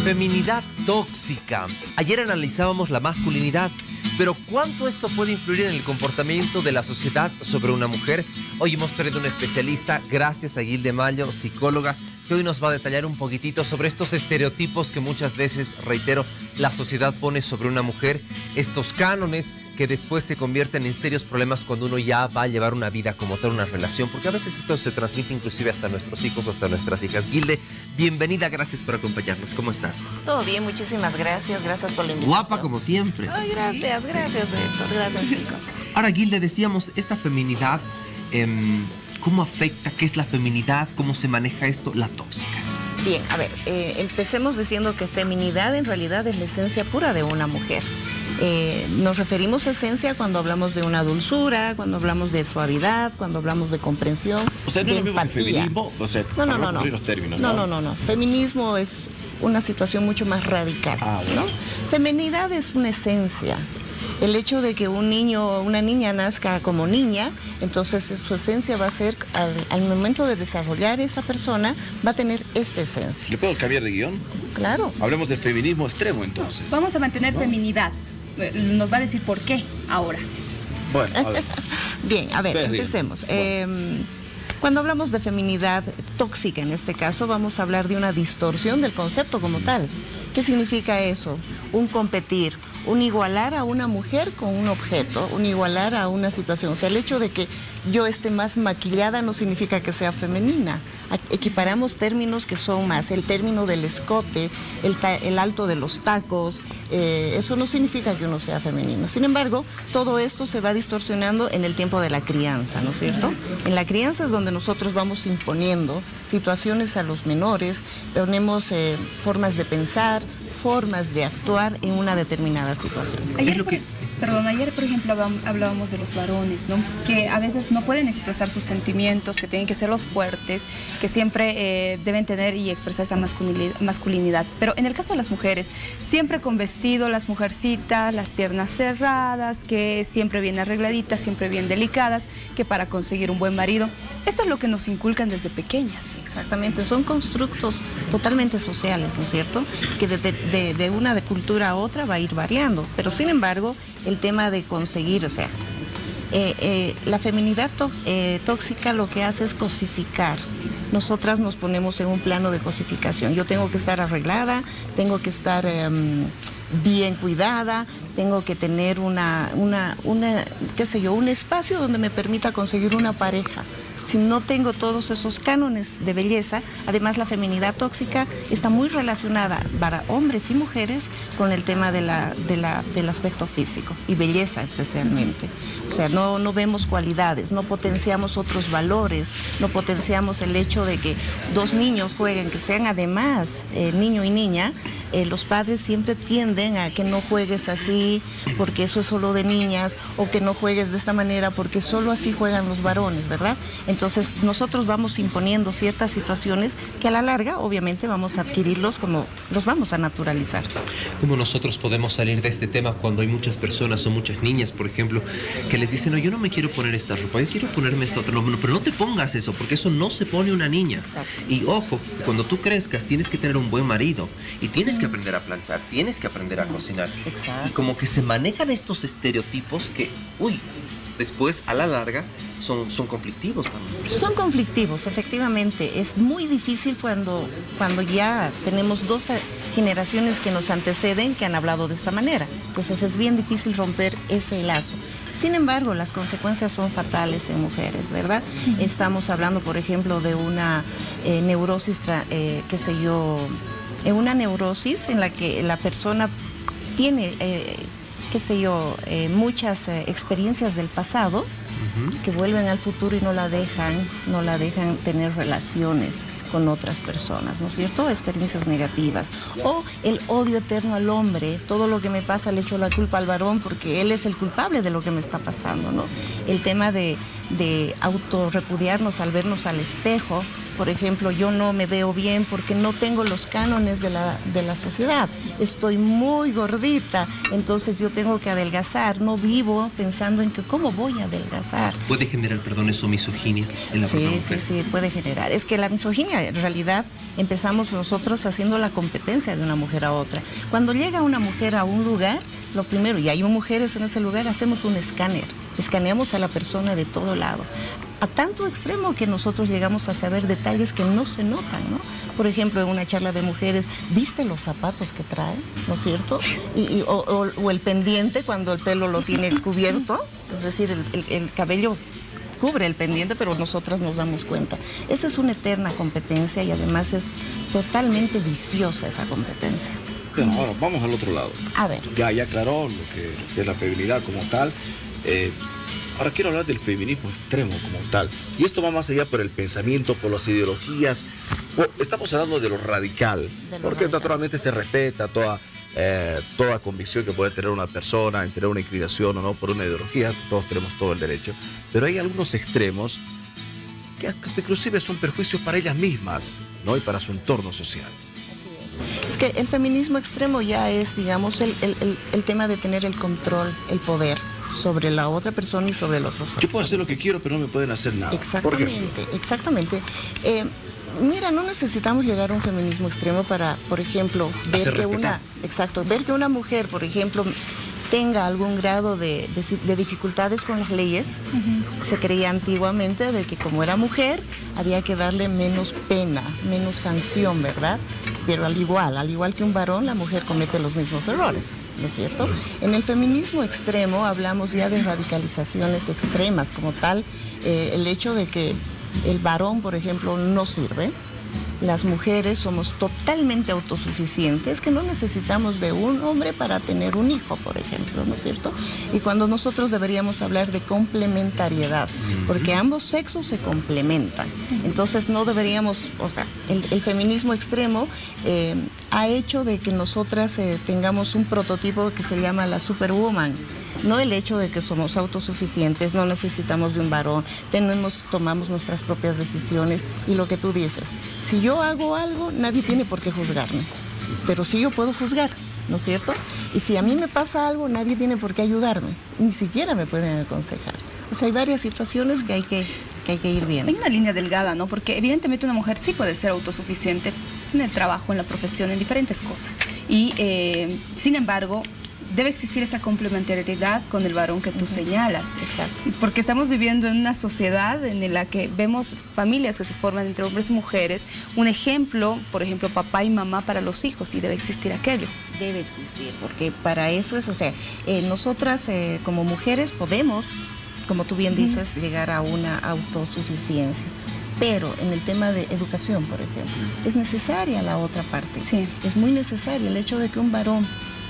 Feminidad tóxica. Ayer analizábamos la masculinidad, pero ¿cuánto esto puede influir en el comportamiento de la sociedad sobre una mujer? Hoy hemos traído un especialista, gracias a Gilde Mayo, psicóloga, que hoy nos va a detallar un poquitito sobre estos estereotipos que muchas veces, reitero, la sociedad pone sobre una mujer, estos cánones que después se convierten en serios problemas cuando uno ya va a llevar una vida como tal, una relación, porque a veces esto se transmite inclusive hasta nuestros hijos o hasta nuestras hijas. Gilde, bienvenida, gracias por acompañarnos. ¿Cómo estás? Todo bien, muchísimas gracias por la invitación. Guapa como siempre. Ay, gracias, Héctor, gracias chicos. Ahora, Gilde, decíamos, esta feminidad, ¿cómo afecta? ¿Qué es la feminidad? ¿Cómo se maneja esto? La tóxica. Bien, a ver, empecemos diciendo que feminidad en realidad es la esencia pura de una mujer. Nos referimos a esencia cuando hablamos de una dulzura, cuando hablamos de suavidad, cuando hablamos de comprensión, o sea, de no es feminismo, o sea, no. Los términos, No. Feminismo es una situación mucho más radical, ¿no? Feminidad es una esencia. El hecho de que un niño o una niña nazca como niña, entonces su esencia va a ser, al momento de desarrollar esa persona, va a tener esta esencia. ¿Le puedo cambiar de guión? Claro. Hablemos de feminismo extremo, entonces. Vamos a mantener feminidad. Nos va a decir por qué ahora. Bueno, a ver. Bien, a ver, empecemos. Cuando hablamos de feminidad tóxica, en este caso, vamos a hablar de una distorsión del concepto como tal. ¿Qué significa eso? Un competir, un igualar a una mujer con un objeto, un igualar a una situación. O sea, el hecho de que yo esté más maquillada no significa que sea femenina. Equiparamos términos que son más. El término del escote, el alto de los tacos, eso no significa que uno sea femenino. Sin embargo, todo esto se va distorsionando en el tiempo de la crianza, ¿no es cierto? En la crianza es donde nosotros vamos imponiendo situaciones a los menores, ponemos formas de pensar, formas de actuar en una determinada situación. Ayer, por ejemplo, hablábamos de los varones, ¿no? Que a veces no pueden expresar sus sentimientos, que tienen que ser los fuertes, que siempre deben tener y expresar esa masculinidad. Pero en el caso de las mujeres, siempre con vestido, las mujercitas, las piernas cerradas, que siempre bien arregladitas, siempre bien delicadas, que para conseguir un buen marido. Esto es lo que nos inculcan desde pequeñas. Exactamente, son constructos totalmente sociales, ¿no es cierto? Que de una cultura a otra va a ir variando, pero sin embargo, el tema de conseguir, o sea, la feminidad tóxica lo que hace es cosificar. Nosotras nos ponemos en un plano de cosificación. Yo tengo que estar arreglada, tengo que estar bien cuidada, tengo que tener un espacio donde me permita conseguir una pareja. Si no tengo todos esos cánones de belleza, además la feminidad tóxica está muy relacionada para hombres y mujeres con el tema del aspecto físico y belleza especialmente. O sea, no vemos cualidades, no potenciamos otros valores, no potenciamos el hecho de que dos niños jueguen, que sean además niño y niña. Los padres siempre tienden a que no juegues así porque eso es solo de niñas, o que no juegues de esta manera porque solo así juegan los varones, ¿verdad? Entonces nosotros vamos imponiendo ciertas situaciones que a la larga obviamente vamos a adquirirlos, como los vamos a naturalizar. ¿Cómo nosotros podemos salir de este tema cuando hay muchas personas o muchas niñas, por ejemplo, que les dicen, no, yo no me quiero poner esta ropa, yo quiero ponerme esta otra, no, pero no te pongas eso porque eso no se pone una niña. Exacto. Y ojo, cuando tú crezcas tienes que tener un buen marido y tienes que aprender a planchar, tienes que aprender a cocinar. Exacto. Y como que se manejan estos estereotipos que, después a la larga son conflictivos para nosotros. Son conflictivos, efectivamente. Es muy difícil cuando ya tenemos dos generaciones que nos anteceden que han hablado de esta manera. Entonces es bien difícil romper ese lazo. Sin embargo, las consecuencias son fatales en mujeres, ¿verdad? Estamos hablando, por ejemplo, de una neurosis, una neurosis en la que la persona tiene, muchas experiencias del pasado que vuelven al futuro y no la dejan tener relaciones con otras personas, ¿no es cierto? Experiencias negativas. O el odio eterno al hombre, todo lo que me pasa le echo la culpa al varón porque él es el culpable de lo que me está pasando, ¿no? El tema de autorrepudiarnos al vernos al espejo, Por ejemplo, yo no me veo bien porque no tengo los cánones de la sociedad. Estoy muy gordita, entonces yo tengo que adelgazar. No vivo pensando en que cómo voy a adelgazar. ¿Puede generar, perdón, eso misoginia en la propia mujer? Sí, puede generar. Es que la misoginia, en realidad, empezamos nosotros haciendo la competencia de una mujer a otra. Cuando llega una mujer a un lugar, lo primero, y hay mujeres en ese lugar, hacemos un escáner. Escaneamos a la persona de todo lado. A tanto extremo que nosotros llegamos a saber detalles que no se notan, ¿no? Por ejemplo, en una charla de mujeres, ¿viste los zapatos que trae? ¿No es cierto? O el pendiente cuando el pelo lo tiene cubierto, es decir, el cabello cubre el pendiente, pero nosotras nos damos cuenta. Esa es una eterna competencia y además es totalmente viciosa esa competencia. Bueno, ahora vamos al otro lado. A ver. Ya aclaró lo que es la feminidad como tal. Ahora quiero hablar del feminismo extremo como tal. Y esto va más allá por el pensamiento, por las ideologías. Estamos hablando de lo radical, porque naturalmente se respeta toda convicción que puede tener una persona, en tener una inclinación o no por una ideología. Todos tenemos todo el derecho. Pero hay algunos extremos que inclusive son perjuicios para ellas mismas, ¿no? Y para su entorno social. Es que el feminismo extremo ya es, digamos, el tema de tener el control, el poder sobre la otra persona y sobre el otro sexo. Yo puedo hacer lo que quiero, pero no me pueden hacer nada. Exactamente. Mira, no necesitamos llegar a un feminismo extremo para, por ejemplo, ver que una mujer, por ejemplo, tenga algún grado de dificultades con las leyes. Se creía antiguamente de que como era mujer había que darle menos pena, menos sanción, ¿verdad? Pero al igual que un varón, la mujer comete los mismos errores, ¿no es cierto? En el feminismo extremo hablamos ya de radicalizaciones extremas como tal, el hecho de que el varón, por ejemplo, no sirve. Las mujeres somos totalmente autosuficientes, que no necesitamos de un hombre para tener un hijo, por ejemplo, ¿no es cierto? Y cuando nosotros deberíamos hablar de complementariedad, porque ambos sexos se complementan. Entonces no deberíamos, o sea, el feminismo extremo ha hecho de que nosotras tengamos un prototipo que se llama la superwoman. No el hecho de que somos autosuficientes, no necesitamos de un varón, tomamos nuestras propias decisiones y lo que tú dices. Si yo hago algo, nadie tiene por qué juzgarme, pero sí yo puedo juzgar, ¿no es cierto? Y si a mí me pasa algo, nadie tiene por qué ayudarme, ni siquiera me pueden aconsejar. O sea, hay varias situaciones que hay que ir viendo. Hay una línea delgada, ¿no? Porque evidentemente una mujer sí puede ser autosuficiente en el trabajo, en la profesión, en diferentes cosas. Y sin embargo, debe existir esa complementariedad con el varón que tú señalas. Exacto. Porque estamos viviendo en una sociedad en la que vemos familias que se forman entre hombres y mujeres. Un ejemplo, por ejemplo, papá y mamá para los hijos, y debe existir aquello. Debe existir, porque para eso es, o sea, nosotras como mujeres podemos, como tú bien dices, llegar a una autosuficiencia. Pero en el tema de educación, por ejemplo, es necesaria la otra parte. Sí. Es muy necesario el hecho de que un varón,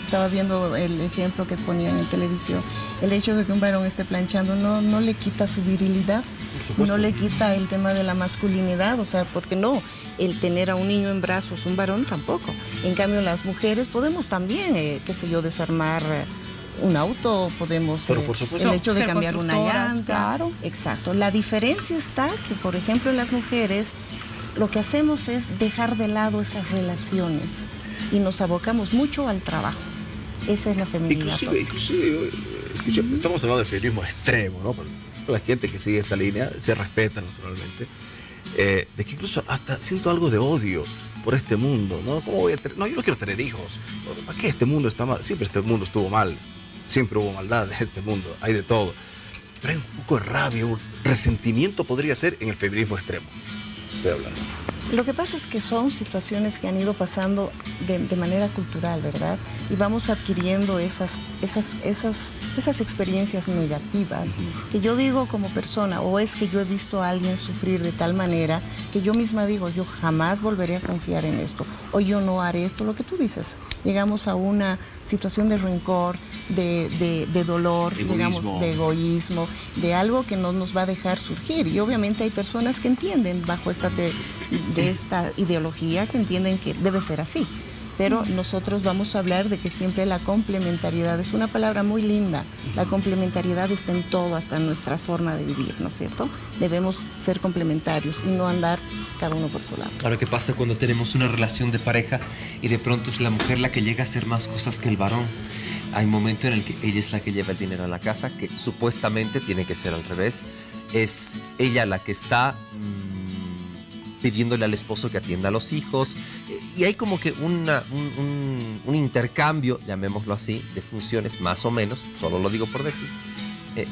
estaba viendo el ejemplo que ponían en televisión, el hecho de que un varón esté planchando no le quita su virilidad, no le quita el tema de la masculinidad, o sea, porque no, el tener a un niño en brazos, un varón tampoco. En cambio, las mujeres podemos también, qué sé yo, desarmar un auto, podemos, pero por supuesto, el hecho de cambiar una llanta. Claro. Exacto. La diferencia está que, por ejemplo, en las mujeres lo que hacemos es dejar de lado esas relaciones y nos abocamos mucho al trabajo. Esa es la feminidad. Inclusive, estamos hablando del feminismo extremo, ¿no? La gente que sigue esta línea se respeta naturalmente. De que incluso hasta siento algo de odio por este mundo, ¿no? ¿Cómo voy a tener? No, yo no quiero tener hijos. ¿Para qué este mundo está mal? Siempre este mundo estuvo mal. Siempre hubo maldad en este mundo. Hay de todo. Pero hay un poco de rabia, un resentimiento podría ser en el feminismo extremo. Estoy hablando. Lo que pasa es que son situaciones que han ido pasando de manera cultural, ¿verdad? Y vamos adquiriendo esas experiencias negativas que yo digo como persona, o es que yo he visto a alguien sufrir de tal manera que yo misma digo, yo jamás volveré a confiar en esto, o yo no haré esto, lo que tú dices. Llegamos a una situación de rencor, de dolor, digamos, de egoísmo, de algo que no nos va a dejar surgir. Y obviamente hay personas que entienden bajo de esta ideología, que entienden que debe ser así. Pero nosotros vamos a hablar de que siempre la complementariedad es una palabra muy linda. La complementariedad está en todo, hasta en nuestra forma de vivir, ¿no es cierto? Debemos ser complementarios y no andar cada uno por su lado. Ahora, ¿qué pasa cuando tenemos una relación de pareja y de pronto es la mujer la que llega a hacer más cosas que el varón? Hay un momento en el que ella es la que lleva el dinero a la casa, que supuestamente tiene que ser al revés. Es ella la que está pidiéndole al esposo que atienda a los hijos. Y hay como que un intercambio, llamémoslo así, de funciones más o menos, solo lo digo por decir.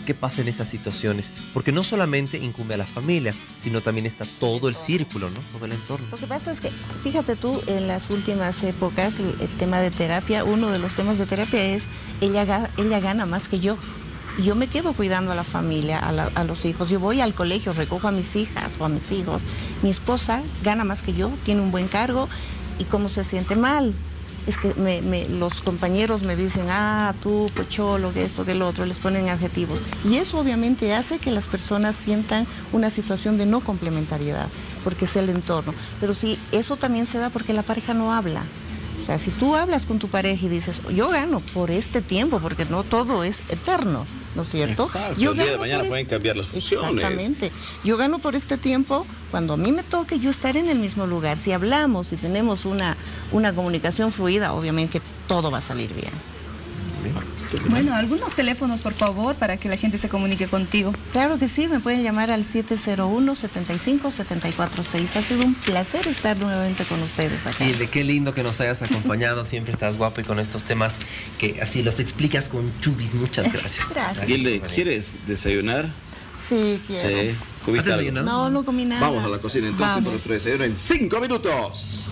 ¿Qué pasa en esas situaciones? Porque no solamente incumbe a la familia, sino también está todo el círculo, ¿no? Todo el entorno. Lo que pasa es que, fíjate tú, en las últimas épocas, el tema de terapia, uno de los temas de terapia es, ella gana más que yo. Yo me quedo cuidando a la familia, a los hijos. Yo voy al colegio, recojo a mis hijas o a mis hijos. Mi esposa gana más que yo, tiene un buen cargo, y cómo se siente mal. Es que los compañeros me dicen, tú, pocholo, que esto, que lo otro, les ponen adjetivos. Y eso obviamente hace que las personas sientan una situación de no complementariedad, porque es el entorno. Pero sí, eso también se da porque la pareja no habla. O sea, si tú hablas con tu pareja y dices, yo gano por este tiempo, porque no todo es eterno, ¿no es cierto? Exacto. Yo el día de gano mañana pueden cambiar las funciones. Exactamente. Yo gano por este tiempo, cuando a mí me toque yo estar en el mismo lugar. Si hablamos, si tenemos una comunicación fluida, obviamente todo va a salir bien. Bueno, algunos teléfonos, por favor, para que la gente se comunique contigo. Claro que sí, me pueden llamar al 701-75-746. Ha sido un placer estar nuevamente con ustedes acá. Hilde, qué lindo que nos hayas acompañado. Siempre estás guapo y con estos temas que así los explicas con chubis. Muchas gracias. Gracias. Hilde, ¿quieres desayunar? Sí, quiero. Sí. ¿Comiste algo? No comí nada. Vamos a la cocina entonces por nuestro desayuno en 5 minutos.